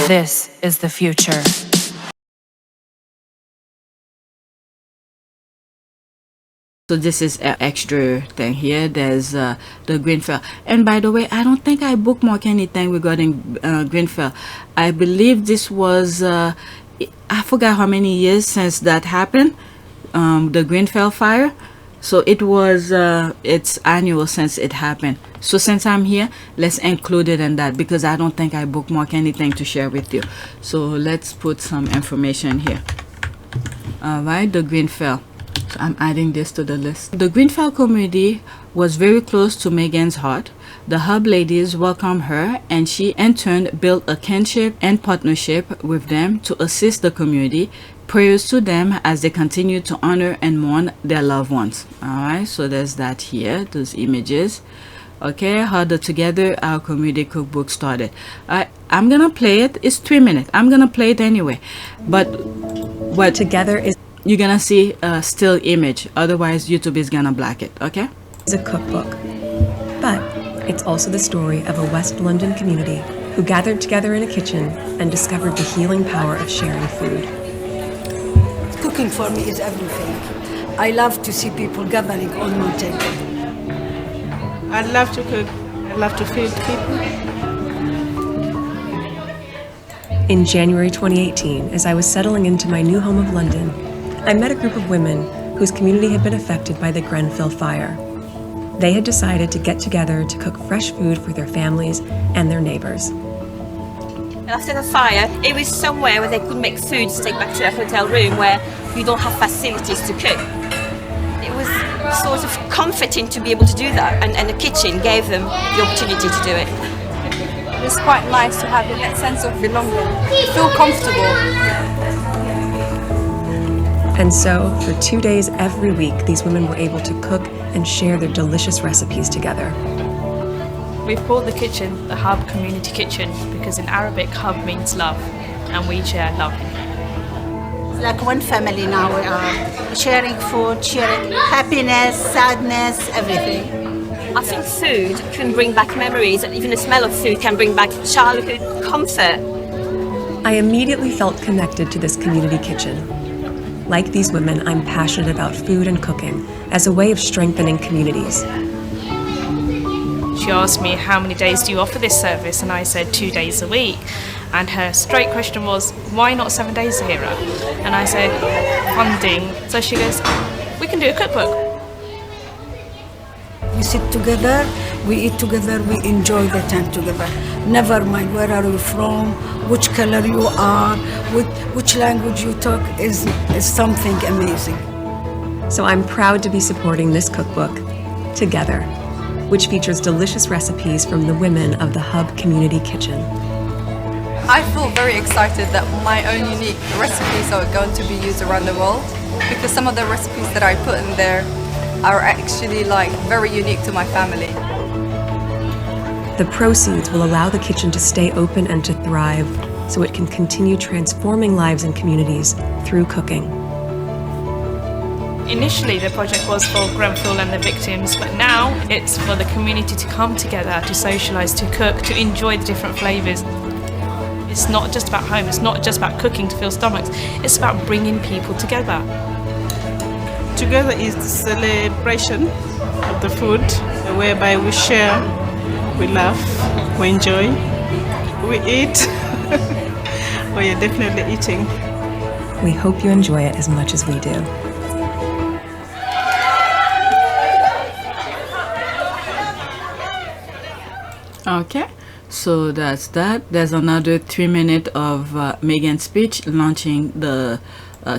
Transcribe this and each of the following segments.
This is the future. So this is an extra thing here. There's the GreenFell. And by the way, I don't think I bookmarked anything regarding GreenFell. I believe this was, I forgot how many years since that happened, the GreenFell fire. So it was, it's annual since it happened. So since I'm here, let's include it in that, because I don't think I bookmarked anything to share with you. So let's put some information here. All right, the GreenFell. So I'm adding this to the list. The GreenFell community was very close to Meghan's heart. The Hubb ladies welcomed her, and she in turn built a kinship and partnership with them to assist the community. Prayers to them as they continue to honor and mourn their loved ones. Alright, so there's that here, those images. Okay, how the Together Our Community Cookbook started. I'm gonna play it. It's 3 minutes. I'm gonna play it anyway. But what Together is, you're gonna see a still image, otherwise YouTube is gonna black it. Okay, a cookbook, but it's also the story of a West London community who gathered together in a kitchen and discovered the healing power of sharing food. Cooking for me is everything. I love to see people gathering on one table. I love to cook. I love to feed people. In January 2018, as I was settling into my new home of London, I met a group of women whose community had been affected by the GreenFell fire. They had decided to get together to cook fresh food for their families and their neighbors. After the fire, it was somewhere where they could make food to take back to their hotel room where you don't have facilities to cook. It was sort of comforting to be able to do that, and the kitchen gave them the opportunity to do it. It's quite nice to have that sense of belonging, to feel comfortable. And so, for 2 days every week, these women were able to cook and share their delicious recipes together. We've called the kitchen the Hubb Community Kitchen because in Arabic, Hubb means love, and we share love. Like one family now, we are sharing food, sharing happiness, sadness, everything. I think food can bring back memories, and even the smell of food can bring back childhood comfort. I immediately felt connected to this community kitchen. Like these women, I'm passionate about food and cooking as a way of strengthening communities. She asked me, how many days do you offer this service? And I said 2 days a week. And her straight question was, why not 7 days, Zahira? And I said, funding. So she goes, we can do a cookbook. We sit together, we eat together, we enjoy the time together. Never mind where are you from, which color you are, which language you talk is something amazing. So I'm proud to be supporting this cookbook, Together, which features delicious recipes from the women of the Hubb Community Kitchen. I feel very excited that my own unique recipes are going to be used around the world, because some of the recipes that I put in there are actually very unique to my family. The proceeds will allow the kitchen to stay open and to thrive, so it can continue transforming lives and communities through cooking. Initially, the project was for GreenFell and the victims, but now it's for the community to come together, to socialise, to cook, to enjoy the different flavours. It's not just about home, it's not just about cooking to fill stomachs, it's about bringing people together. Together is the celebration of the food, whereby we share, we laugh, we enjoy, we eat. We are definitely eating. We hope you enjoy it as much as we do. okay. So that's that. There's another 3 minutes of Meghan's speech launching the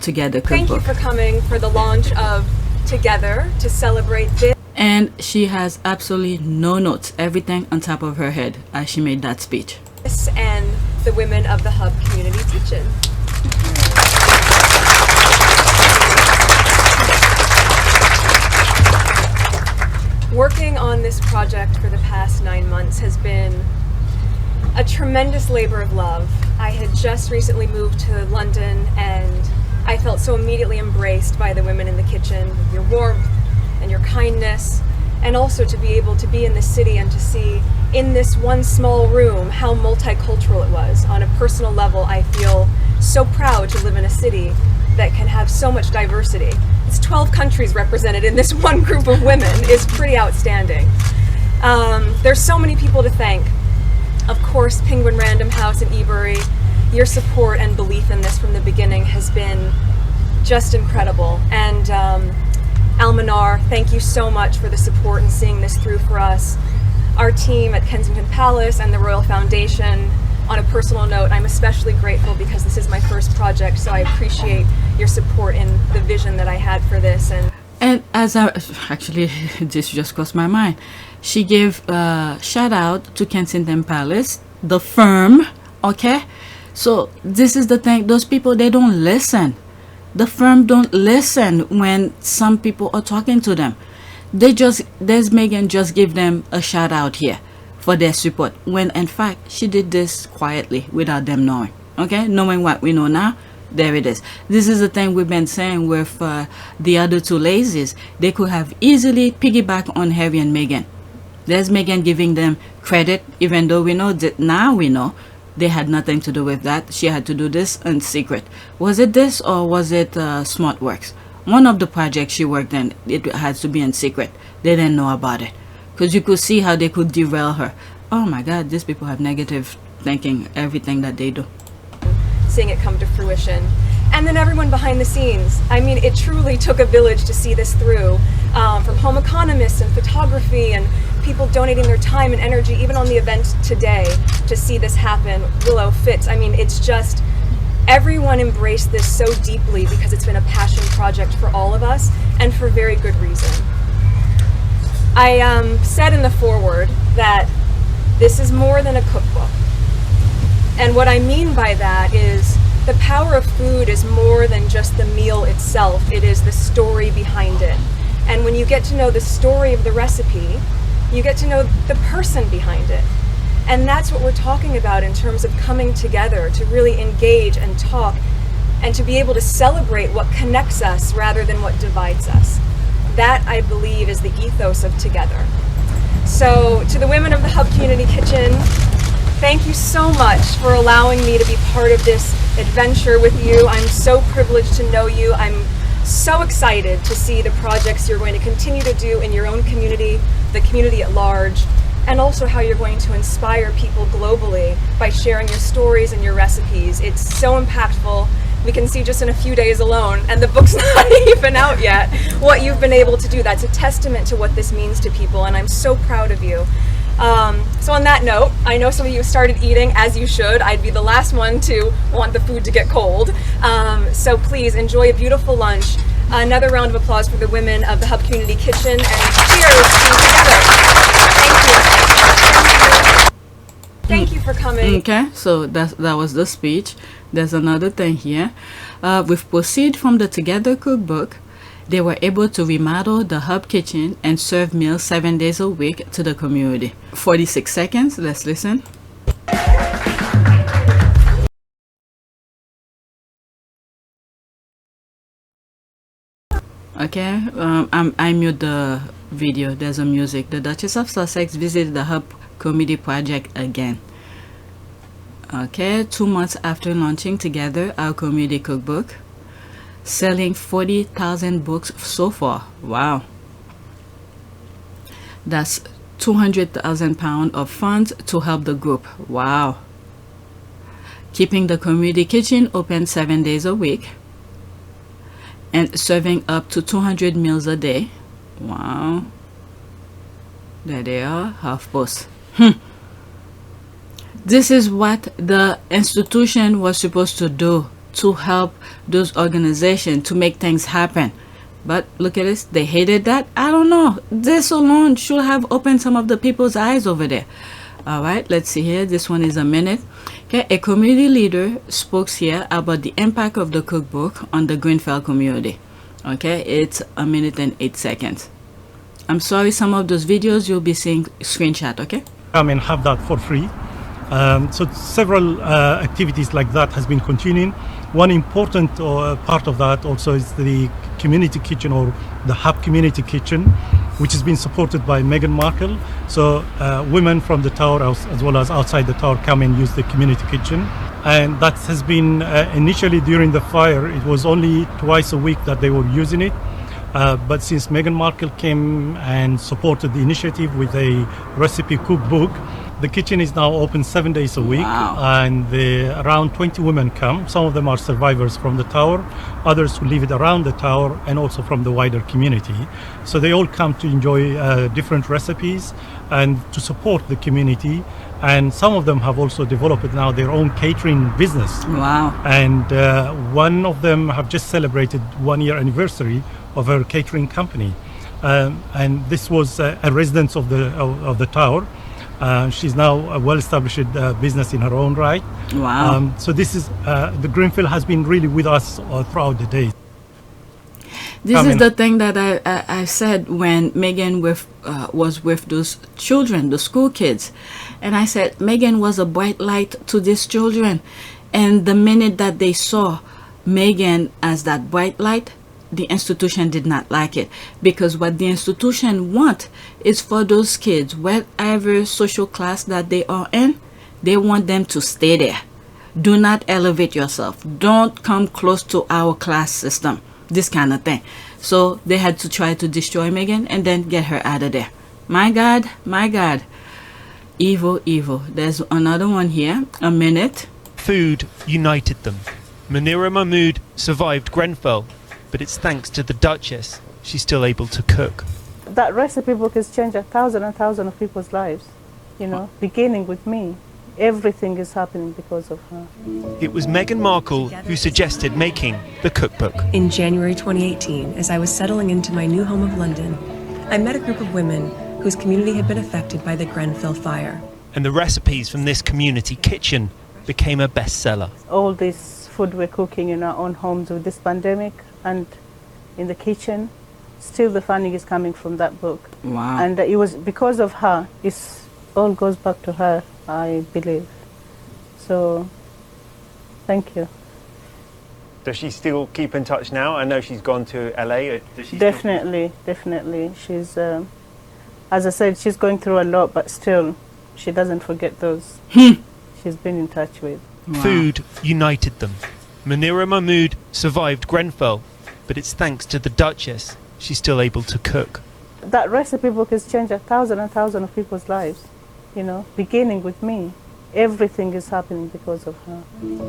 Together cookbook. Thank you for coming for the launch of Together to celebrate this. And she has absolutely no notes, everything on top of her head as she made that speech. And the women of the Hubb Community Kitchen. Working on this project for the past 9 months has been a tremendous labor of love. I had just recently moved to London and I felt so immediately embraced by the women in the kitchen, with your warmth and your kindness and also to be able to be in this city and to see in this one small room how multicultural it was. On a personal level, I feel so proud to live in a city that can have so much diversity. It's 12 countries represented in this one group of women is pretty outstanding. There's so many people to thank. Of course, Penguin Random House in Ebury. Your support and belief in this from the beginning has been just incredible. And Almanar, thank you so much for the support and seeing this through for us. Our team at Kensington Palace and the Royal Foundation. On a personal note, I'm especially grateful because this is my first project, so I appreciate your support in the vision that I had for this. And as actually, this just crossed my mind. She gave a shout out to Kensington Palace, the firm, okay? So this is the thing, those people, they don't listen. The firm don't listen when some people are talking to them. There's Meghan just give them a shout out here for their support, when in fact she did this quietly without them knowing. Okay, knowing what we know now, there it is. This is the thing we've been saying with the other two ladies. They could have easily piggybacked on Harry and Meghan. There's Meghan giving them credit, even though we know that now we know they had nothing to do with that. She had to do this in secret. Was it this or was it SmartWorks? One of the projects she worked in, it has to be in secret. They didn't know about it. Because you could see how they could derail her. Oh my God, these people have negative thinking, everything that they do. Seeing it come to fruition. And then everyone behind the scenes. I mean, it truly took a village to see this through. From home economists and photography and people donating their time and energy, even on the event today, to see this happen. Willow Fitz, I mean, it's just, everyone embraced this so deeply because it's been a passion project for all of us, and for very good reason. I said in the foreword that this is more than a cookbook. And what I mean by that is the power of food is more than just the meal itself. It is the story behind it. And when you get to know the story of the recipe, you get to know the person behind it. And that's what we're talking about in terms of coming together to really engage and talk and to be able to celebrate what connects us rather than what divides us. That, I believe, is the ethos of Together. So to the women of the Hubb Community Kitchen, thank you so much for allowing me to be part of this adventure with you. I'm so privileged to know you. I'm so excited to see the projects you're going to continue to do in your own community, the community at large, and also how you're going to inspire people globally by sharing your stories and your recipes. It's so impactful. We can see just in a few days alone, and the book's not even out yet, what you've been able to do. That's a testament to what this means to people, and I'm so proud of you. So on that note, I know some of you have started eating, as you should. I'd be the last one to want the food to get cold. So please enjoy a beautiful lunch. Another round of applause for the women of the Hubb Community Kitchen, and cheers to Together. Thank you for coming. Okay, so that was the speech. There's another thing here. With proceeds from the Together cookbook, they were able to remodel the Hubb kitchen and serve meals 7 days a week to the community. 46 seconds, let's listen. Okay, I mute the video. There's a music. The Duchess of Sussex visited the Hubb Community Project again. Okay, 2 months after launching Together, our community cookbook, selling 40,000 books so far. Wow. That's 200,000 pounds of funds to help the group. Wow. Keeping the community kitchen open 7 days a week and serving up to 200 meals a day. Wow. There they are, half post. This is what the institution was supposed to do, to help those organizations to make things happen. But look at this, they hated that. I don't know, this alone should have opened some of the people's eyes over there. All right, let's see here. This one is a minute. Okay, a community leader spoke here about the impact of the cookbook on the GreenFell community. Okay, it's a minute and 8 seconds. I'm sorry, some of those videos you'll be seeing screenshot. Okay, come and have that for free. So several activities like that has been continuing. One important part of that also is the community kitchen, or the Hubb Community Kitchen. which has been supported by Meghan Markle. So women from the tower as well as outside the tower come and use the community kitchen. And that has been initially during the fire, it was only twice a week that they were using it. But since Meghan Markle came and supported the initiative with a recipe cookbook, the kitchen is now open 7 days a week. Wow. And around 20 women come. Some of them are survivors from the tower, others who live around the tower, and also from the wider community. So they all come to enjoy different recipes and to support the community. And some of them have also developed now their own catering business. Wow. And one of them have just celebrated 1 year anniversary of her catering company. And this was a resident of the tower. She's now a well-established business in her own right. Wow. So this is the GreenFell has been really with us throughout the day. This is the thing that I said when Megan was with those children, the school kids. And I said, Megan was a bright light to these children. And the minute that they saw Megan as that bright light, the institution did not like it. Because what the institution want is for those kids, whatever social class that they are in, they want them to stay there. Do not elevate yourself. Don't come close to our class system. This kind of thing. So they had to try to destroy Megan and then get her out of there. My God, my God. Evil, evil. There's another one here. A minute. Food united them. Munira Mahmood survived GreenFell, but it's thanks to the Duchess she's still able to cook. That recipe book has changed 1,000 and 1,000 of people's lives, you know, beginning with me. Everything is happening because of her. It was Meghan Markle who suggested making the cookbook. In January 2018, as I was settling into my new home of London, I met a group of women whose community had been affected by the GreenFell fire. And the recipes from this community kitchen became a bestseller. All this food we're cooking in our own homes with this pandemic and in the kitchen, still the funding is coming from that book. Wow. And it was because of her. It all goes back to her, I believe. So, thank you. Does she still keep in touch now? I know she's gone to LA. Does she Definitely, definitely. She's, as I said, she's going through a lot, but still, she doesn't forget those she's been in touch with. Wow. Food united them. Munira Mahmood survived GreenFell, but it's thanks to the Duchess she's still able to cook. That recipe book has changed 1,000 and 1,000 of people's lives, you know, beginning with me. Everything is happening because of her.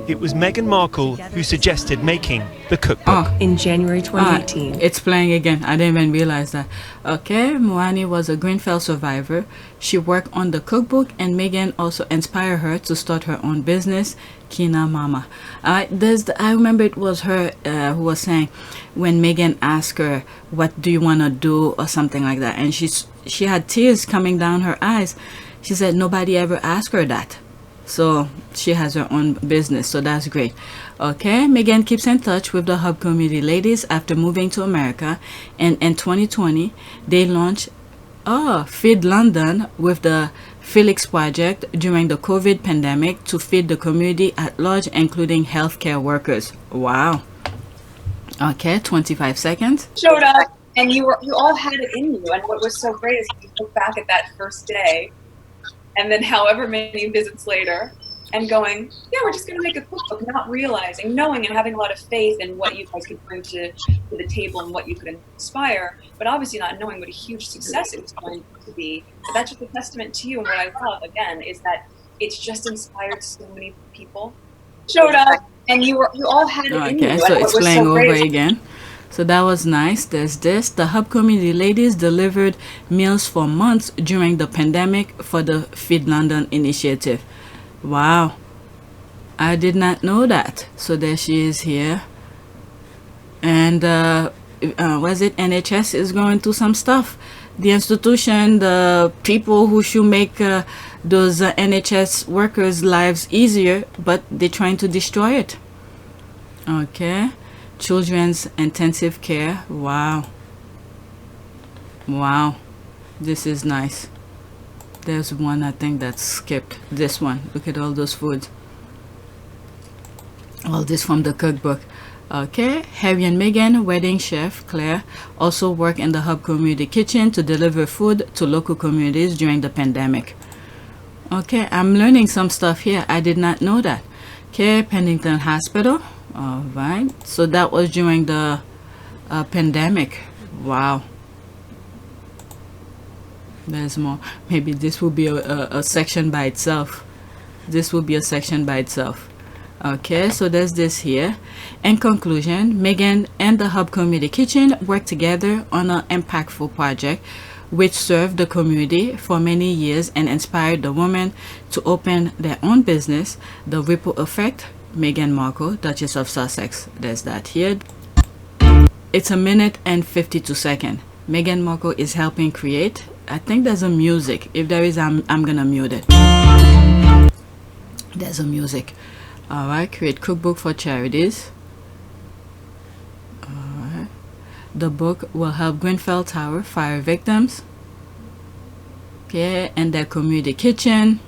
It was Meghan Markle who suggested making the cookbook. In January 2018. It's playing again. I didn't even realize that. Okay, Moani was a GreenFell survivor. She worked on the cookbook, and Megan also inspired her to start her own business, Kina Mama. I remember it was her who was saying when Megan asked her, "What do you want to do?" or something like that, and she had tears coming down her eyes. She said nobody ever asked her that. So she has her own business, so that's great. Okay, Megan keeps in touch with the Hubb community ladies after moving to America, and in 2020 they launched Feed London with the Felix Project during the COVID pandemic to feed the community at large, including healthcare workers. Wow. Okay, 25 seconds. Showed up, and you all had it in you. And what was so great is you look back at that first day, and then however many visits later, and going, yeah, we're just going to make a cookbook, not realizing, knowing and having a lot of faith in what you guys could bring to the table and what you could inspire, but obviously not knowing what a huge success it was going to be. But that's just a testament to you. And what I love, again, is that it's just inspired so many people. Showed up, and you all had it in you. Okay, so it's playing over again. So that was nice. There's this. The Hubb community ladies delivered meals for months during the pandemic for the Feed London initiative. Wow. I did not know that. So there she is here. And was it NHS is going through some stuff. The institution, the people who should make those NHS workers' lives easier, but they're trying to destroy it. Okay. Children's intensive care. Wow. Wow. This is nice. There's one I think that's skipped. This one. Look at all those foods. All this from the cookbook. Okay, Harry and Meghan, wedding chef Claire, also work in the Hubb Community Kitchen to deliver food to local communities during the pandemic. Okay, I'm learning some stuff here. I did not know that. Okay, Pennington Hospital. All right, so that was during the pandemic. Wow. There's more. Maybe this will be a section by itself. This will be a section by itself. Okay, so there's this here. In conclusion, Meghan and the Hubb Community Kitchen worked together on an impactful project which served the community for many years and inspired the women to open their own business. The ripple effect, Meghan Markle, Duchess of Sussex. There's that here. It's 1 minute and 52 seconds. Meghan Markle is helping create. I think there's a music. If there is, I'm gonna mute it. There's a music. All right, create cookbook for charities. All right. The book will help GreenFell Tower fire victims. Okay, and their community kitchen.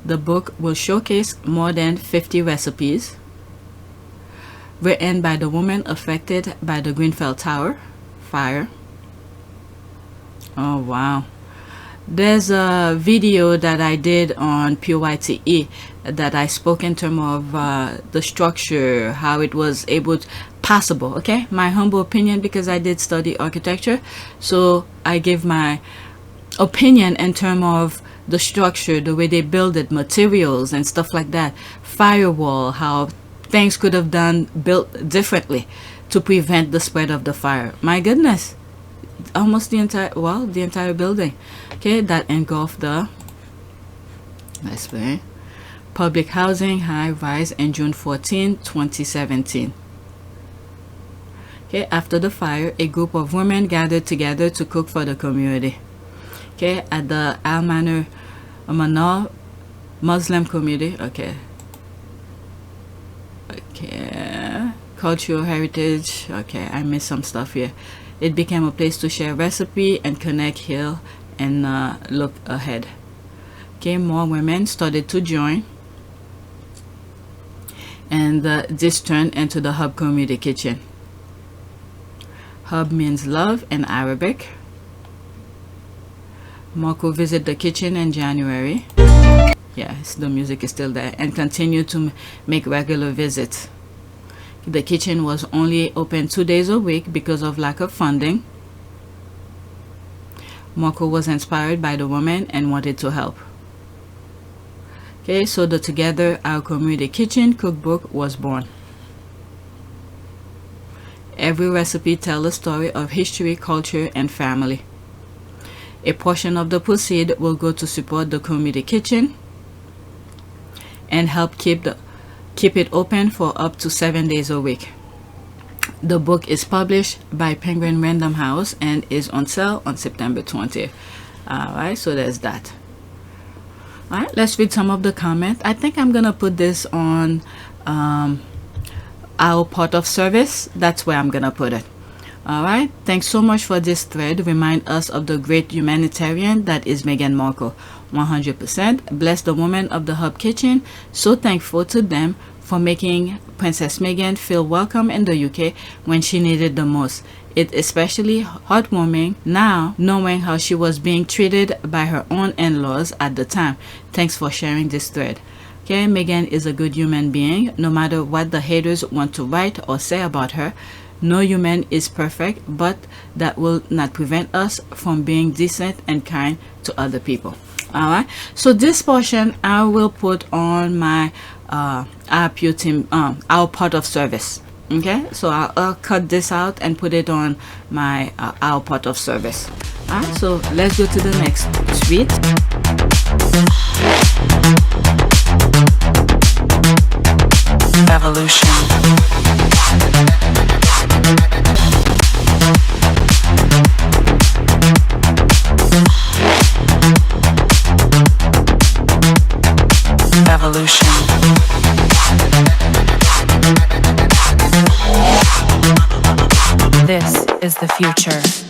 The book will showcase more than 50 recipes written by the women affected by the GreenFell Tower fire. Oh wow. There's a video that I did on PYTE that I spoke in terms of the structure, how it was possible. Okay, my humble opinion, because I did study architecture, so I give my opinion in terms of the structure, the way they build it, materials and stuff like that, firewall, how things could have built differently to prevent the spread of the fire. My goodness, almost the entire building. Okay, that engulfed the public housing high rise in June 14, 2017. Okay, after the fire, a group of women gathered together to cook for the community. Okay, at the Al Manor Muslim community. Okay, cultural heritage. Okay, I missed some stuff here. It became a place to share recipe and connect, heal, and look ahead. Okay, more women started to join, and this turned into the Hubb Community Kitchen. Hubb means love in Arabic. Marco visited the kitchen in January. Yes, the music is still there, and continued to make regular visits. The kitchen was only open 2 days a week because of lack of funding. Marco was inspired by the woman and wanted to help. Okay, so the Together Our Community Kitchen cookbook was born. Every recipe tells a story of history, culture, and family. A portion of the proceeds will go to support the community kitchen and help keep it open for up to 7 days a week. The book is published by Penguin Random House and is on sale on September 20th. Alright, so there's that. Alright, let's read some of the comments. I think I'm gonna put this on our part of service. That's where I'm gonna put it. Alright, thanks so much for this thread. Remind us of the great humanitarian that is Meghan Markle. 100%. Bless the women of the Hubb Kitchen. So thankful to them for making Princess Meghan feel welcome in the UK when she needed the most. It's especially heartwarming now knowing how she was being treated by her own in-laws at the time. Thanks for sharing this thread. Okay, Meghan is a good human being, no matter what the haters want to write or say about her. No human is perfect, but that will not prevent us from being decent and kind to other people. Alright, so this portion I will put on my our part of service. Okay, so I'll cut this out and put it on my our part of service. Alright, so let's go to the next suite. Evolution. Evolution. This is the future.